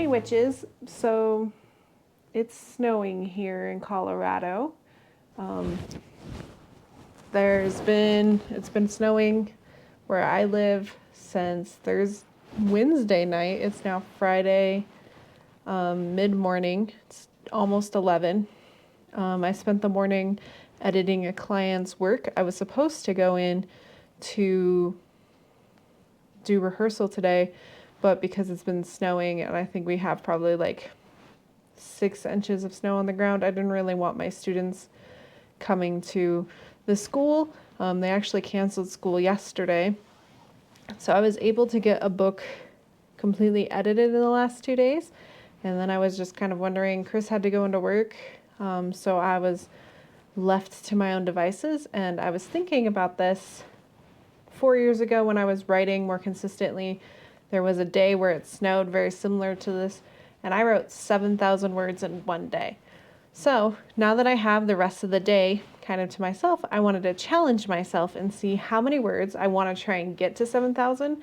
Hey witches, so it's snowing here in Colorado. Um, it's been snowing where I live since Wednesday night. It's now Friday, mid-morning. It's almost 11. I spent the morning editing a client's work. I was supposed to go in to do rehearsal today, but because it's been snowing and I think we have probably like 6 inches of snow on the ground, I didn't really want my students coming to the school. They actually canceled school yesterday. So I was able to get a book completely edited in the last 2 days. And then I was just kind of wondering, Chris had to go into work. So I was left to my own devices. And I was thinking about this 4 years ago when I was writing more consistently. There was a day where it snowed very similar to this, and I wrote 7,000 words in one day. So now that I have the rest of the day kind of to myself, I wanted to challenge myself and see how many words I want to try and get to 7,000.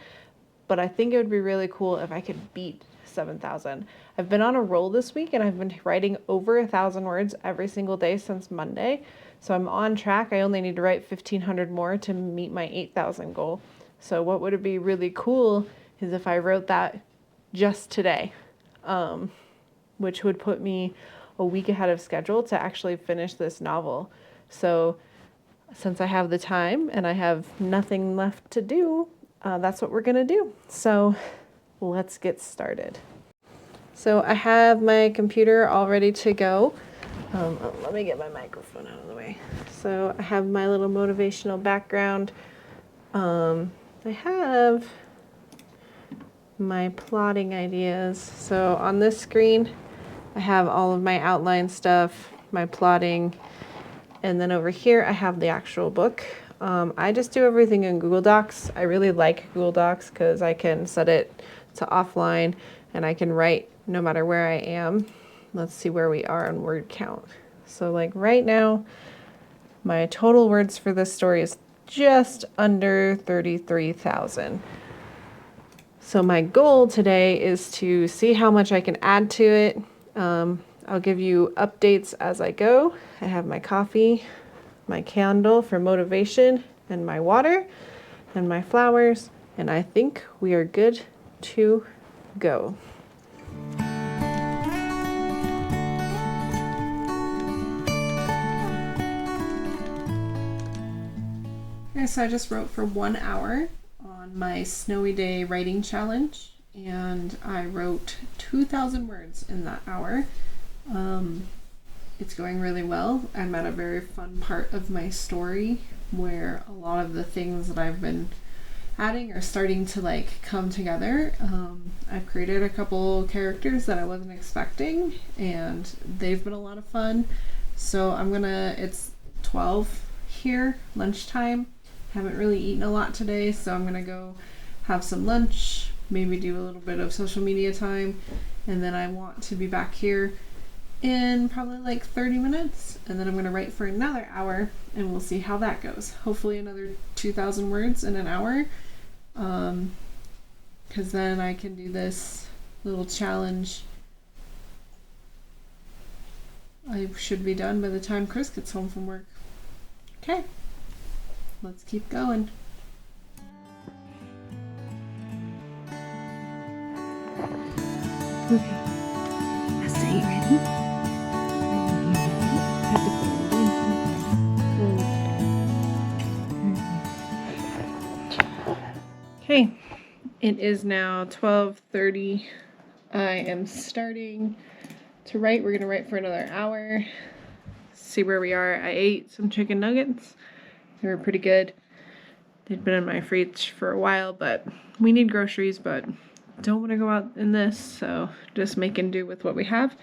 But I think it would be really cool if I could beat 7,000. I've been on a roll this week and I've been writing over 1,000 words every single day since Monday. So I'm on track. I only need to write 1,500 more to meet my 8,000 goal. So what would be really cool is if I wrote that just today, which would put me a week ahead of schedule to actually finish this novel. So since I have the time and I have nothing left to do, that's what we're gonna do. So let's get started. So I have my computer all ready to go. Let me get my microphone out of the way. So I have my little motivational background. I have my plotting ideas. So on this screen, I have all of my outline stuff, my plotting, and then over here I have the actual book. I just do everything in Google Docs. I really like Google Docs because I can set it to offline and I can write no matter where I am. Let's see where we are on word count. So like right now, my total words for this story is just under 33,000. So my goal today is to see how much I can add to it. I'll give you updates as I go. I have my coffee, my candle for motivation, and my water, and my flowers, and I think we are good to go. Okay, so I just wrote for 1 hour on my snowy day writing challenge, and I wrote 2,000 words in that hour. It's going really well. I'm at a very fun part of my story where a lot of the things that I've been adding are starting to like come together. I've created a couple characters that I wasn't expecting and they've been a lot of fun. So it's 12 here, lunchtime. Haven't really eaten a lot today, so I'm gonna go have some lunch, maybe do a little bit of social media time, and then I want to be back here in probably like 30 minutes, and then I'm gonna write for another hour and we'll see how that goes. Hopefully another 2,000 words in an hour, because then I can do this little challenge. I should be done by the time Chris gets home from work. Okay, let's keep going. Okay, Esther, you ready? Okay, it is now 12:30. I am starting to write. We're gonna write for another hour. See where we are. I ate some chicken nuggets. They were pretty good. They'd been in my fridge for a while, but we need groceries, but don't want to go out in this, so just making do with what we have.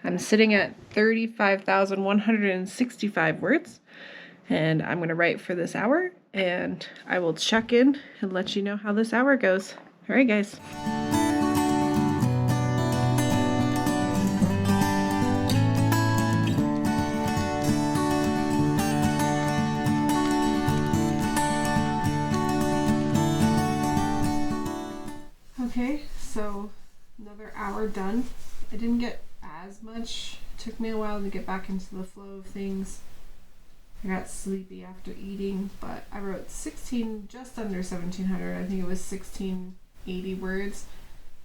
I'm sitting at 35,165 words, and I'm going to write for this hour, and I will check in and let you know how this hour goes. All right, guys. Okay, so Another hour done. I didn't get as much. It took me a while to get back into the flow of things. I got sleepy after eating, but I wrote 16, just under 1,700. I think it was 1,680 words.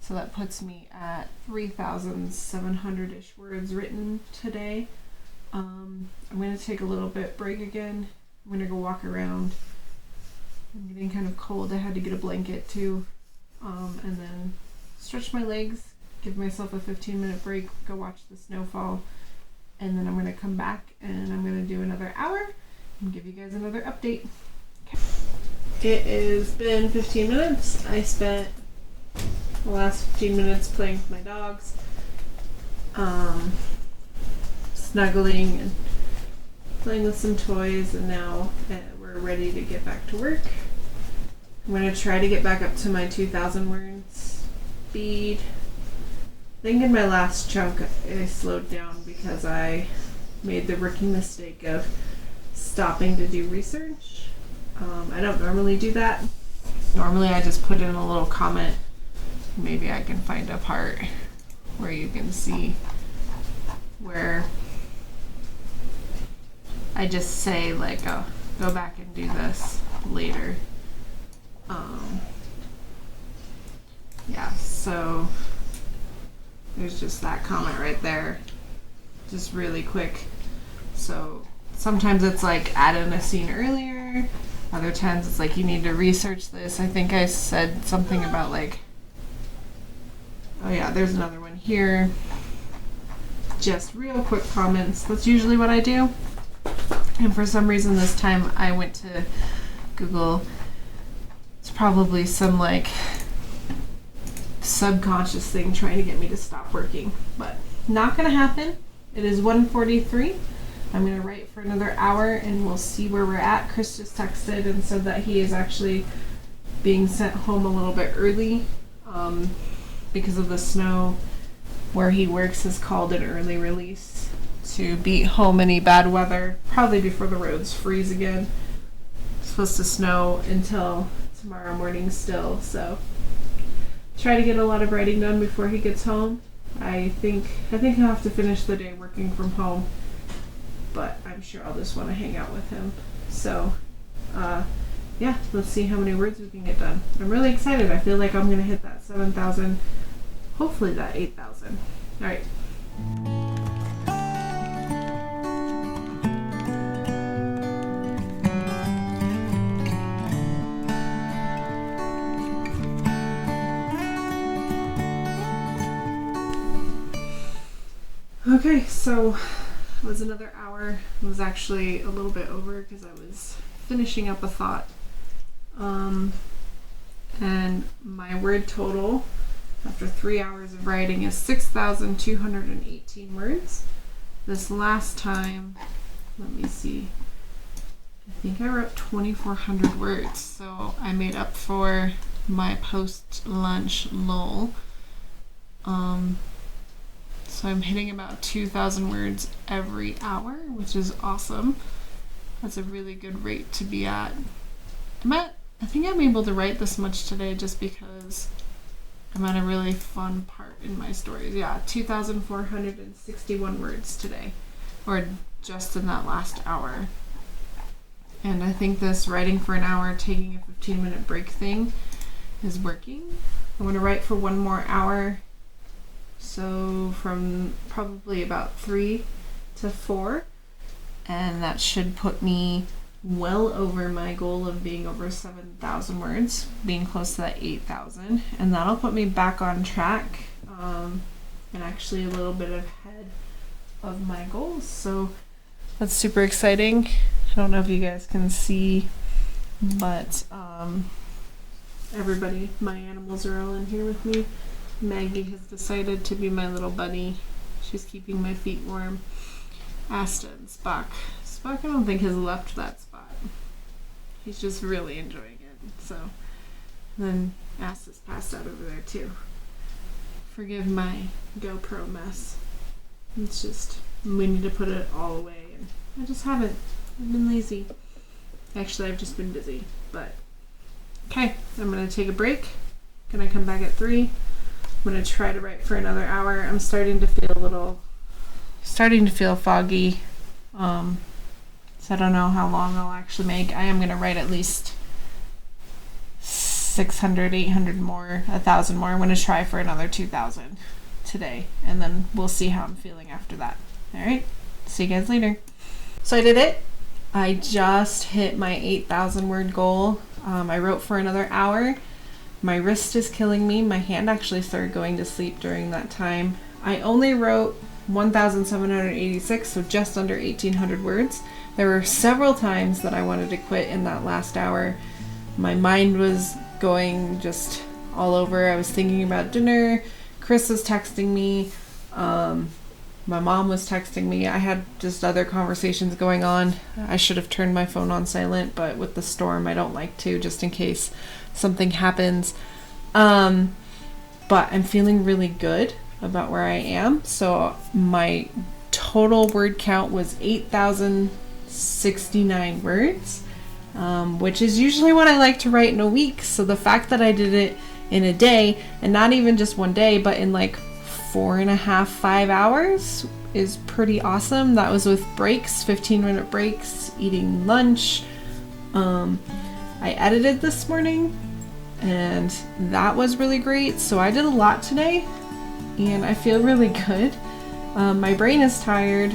So that puts me at 3,700-ish words written today. I'm going to take a little bit break again. I'm going to go walk around. I'm getting kind of cold. I had to get a blanket too. And then stretch my legs, give myself a 15-minute break, go watch the snowfall. And then I'm going to come back and I'm going to do another hour and give you guys another update. Okay. It has been 15 minutes. I spent the last 15 minutes playing with my dogs, snuggling and playing with some toys, and now we're ready to get back to work. I'm going to try to get back up to my 2,000 words speed. I think in my last chunk I slowed down because I made the rookie mistake of stopping to do research. I don't normally do that. Normally I just put in a little comment. Maybe I can find a part where you can see where I just say like, oh, go back and do this later. Yeah, so there's just that comment right there, just really quick. So sometimes it's like add in a scene earlier, other times it's like you need to research this. I think I said something about like, oh yeah, there's another one here. Just real quick comments. That's usually what I do. And for some reason this time I went to Google. It's probably some like subconscious thing trying to get me to stop working, but not gonna happen. It is 1:43. I'm gonna write for another hour and we'll see where we're at. Chris just texted and said that he is actually being sent home a little bit early because of the snow. Where he works is called an early release to beat home any bad weather, probably before the roads freeze again. It's supposed to snow until tomorrow morning still, so try to get a lot of writing done before he gets home. I think I'll have to finish the day working from home, but I'm sure I'll just want to hang out with him. So yeah, let's see how many words we can get done. I'm really excited. I feel like I'm gonna hit that 7,000, hopefully that 8,000. All right. Okay, so it was another hour. It was actually a little bit over because I was finishing up a thought. And my word total after 3 hours of writing is 6,218 words. This last time, let me see, I think I wrote 2,400 words. So I made up for my post-lunch lull. So I'm hitting about 2,000 words every hour, which is awesome. That's a really good rate to be at. I think I'm able to write this much today just because I'm at a really fun part in my stories. Yeah, 2,461 words today, or just in that last hour. And I think this writing for an hour, taking a 15-minute break thing is working. I'm going to write for one more hour. So from probably about 3 to 4, and that should put me well over my goal of being over 7,000 words, being close to that 8,000, and that'll put me back on track and actually a little bit ahead of my goals. So that's super exciting. I don't know if you guys can see, but everybody, my animals are all in here with me. Maggie has decided to be my little bunny. She's keeping my feet warm. Asta and Spock. Spock, I don't think, has left that spot. He's just really enjoying it. So, then Asta's passed out over there too. Forgive my GoPro mess. It's just, we need to put it all away, and I just haven't. I've been lazy. Actually, I've just been busy, but okay, I'm gonna take a break. Gonna come back at 3. I'm going to try to write for another hour. I'm starting to feel foggy. So I don't know how long I'll actually make. I am going to write at least 600, 800 more, 1,000 more. I'm going to try for another 2,000 today, and then we'll see how I'm feeling after that. All right, see you guys later. So I did it. I just hit my 8,000 word goal. I wrote for another hour. My wrist is killing me. My hand actually started going to sleep during that time. I only wrote 1,786, so just under 1,800 words. There were several times that I wanted to quit in that last hour. My mind was going just all over. I was thinking about dinner. Chris was texting me. My mom was texting me. I had just other conversations going on. I should have turned my phone on silent, but with the storm, I don't like to, just in case something happens. But I'm feeling really good about where I am. So my total word count was 8,069 words, which is usually what I like to write in a week. So the fact that I did it in a day, and not even just one day, but in like 4.5, 5 hours, is pretty awesome. That was with breaks, 15-minute breaks, eating lunch. I edited this morning, and that was really great. So I did a lot today, and I feel really good. My brain is tired.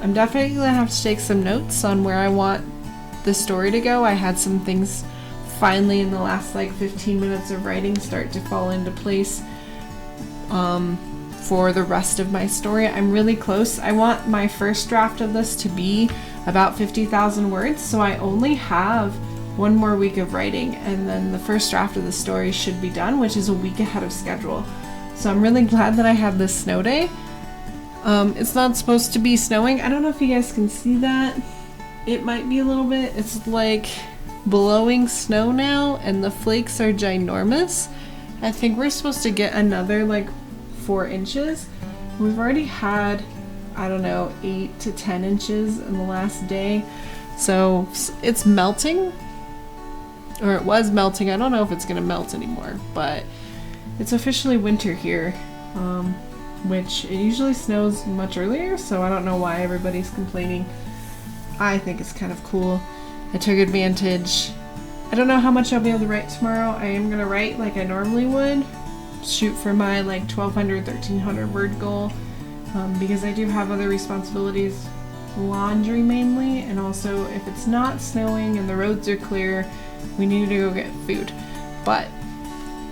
I'm definitely gonna have to take some notes on where I want the story to go. I had some things finally in the last like 15 minutes of writing start to fall into place for the rest of my story. I'm really close. I want my first draft of this to be about 50,000 words, so I only have one more week of writing, and then the first draft of the story should be done, which is a week ahead of schedule. So I'm really glad that I had this snow day. It's not supposed to be snowing. I don't know if you guys can see that. It might be a little bit. It's like blowing snow now, and the flakes are ginormous. I think we're supposed to get another like 4 inches. We've already had, I don't know, 8 to 10 inches in the last day. So it's melting, or it was melting. I don't know if it's gonna melt anymore, but it's officially winter here, which it usually snows much earlier, so I don't know why everybody's complaining. I think it's kind of cool. I took advantage. I don't know how much I'll be able to write tomorrow. I am gonna write like I normally would, shoot for my like 1,200, 1,300 word goal, because I do have other responsibilities, laundry mainly, and also if it's not snowing and the roads are clear, we need to go get food. But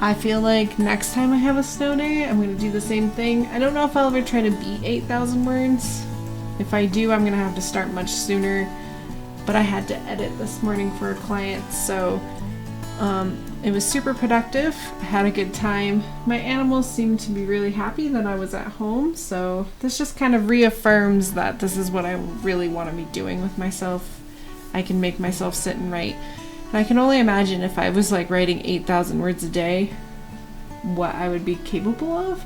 I feel like next time I have a snow day, I'm going to do the same thing. I don't know if I'll ever try to beat 8,000 words. If I do, I'm going to have to start much sooner. But I had to edit this morning for a client, so it was super productive. I had a good time. My animals seemed to be really happy that I was at home, so this just kind of reaffirms that this is what I really want to be doing with myself. I can make myself sit and write. And I can only imagine if I was like writing 8,000 words a day, what I would be capable of.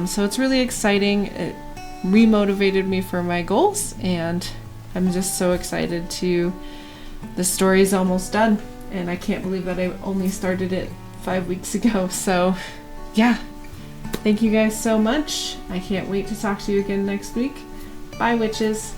So it's really exciting. It remotivated me for my goals, and I'm just so excited the story's almost done. And I can't believe that I only started it 5 weeks ago. So yeah, thank you guys so much. I can't wait to talk to you again next week. Bye, witches.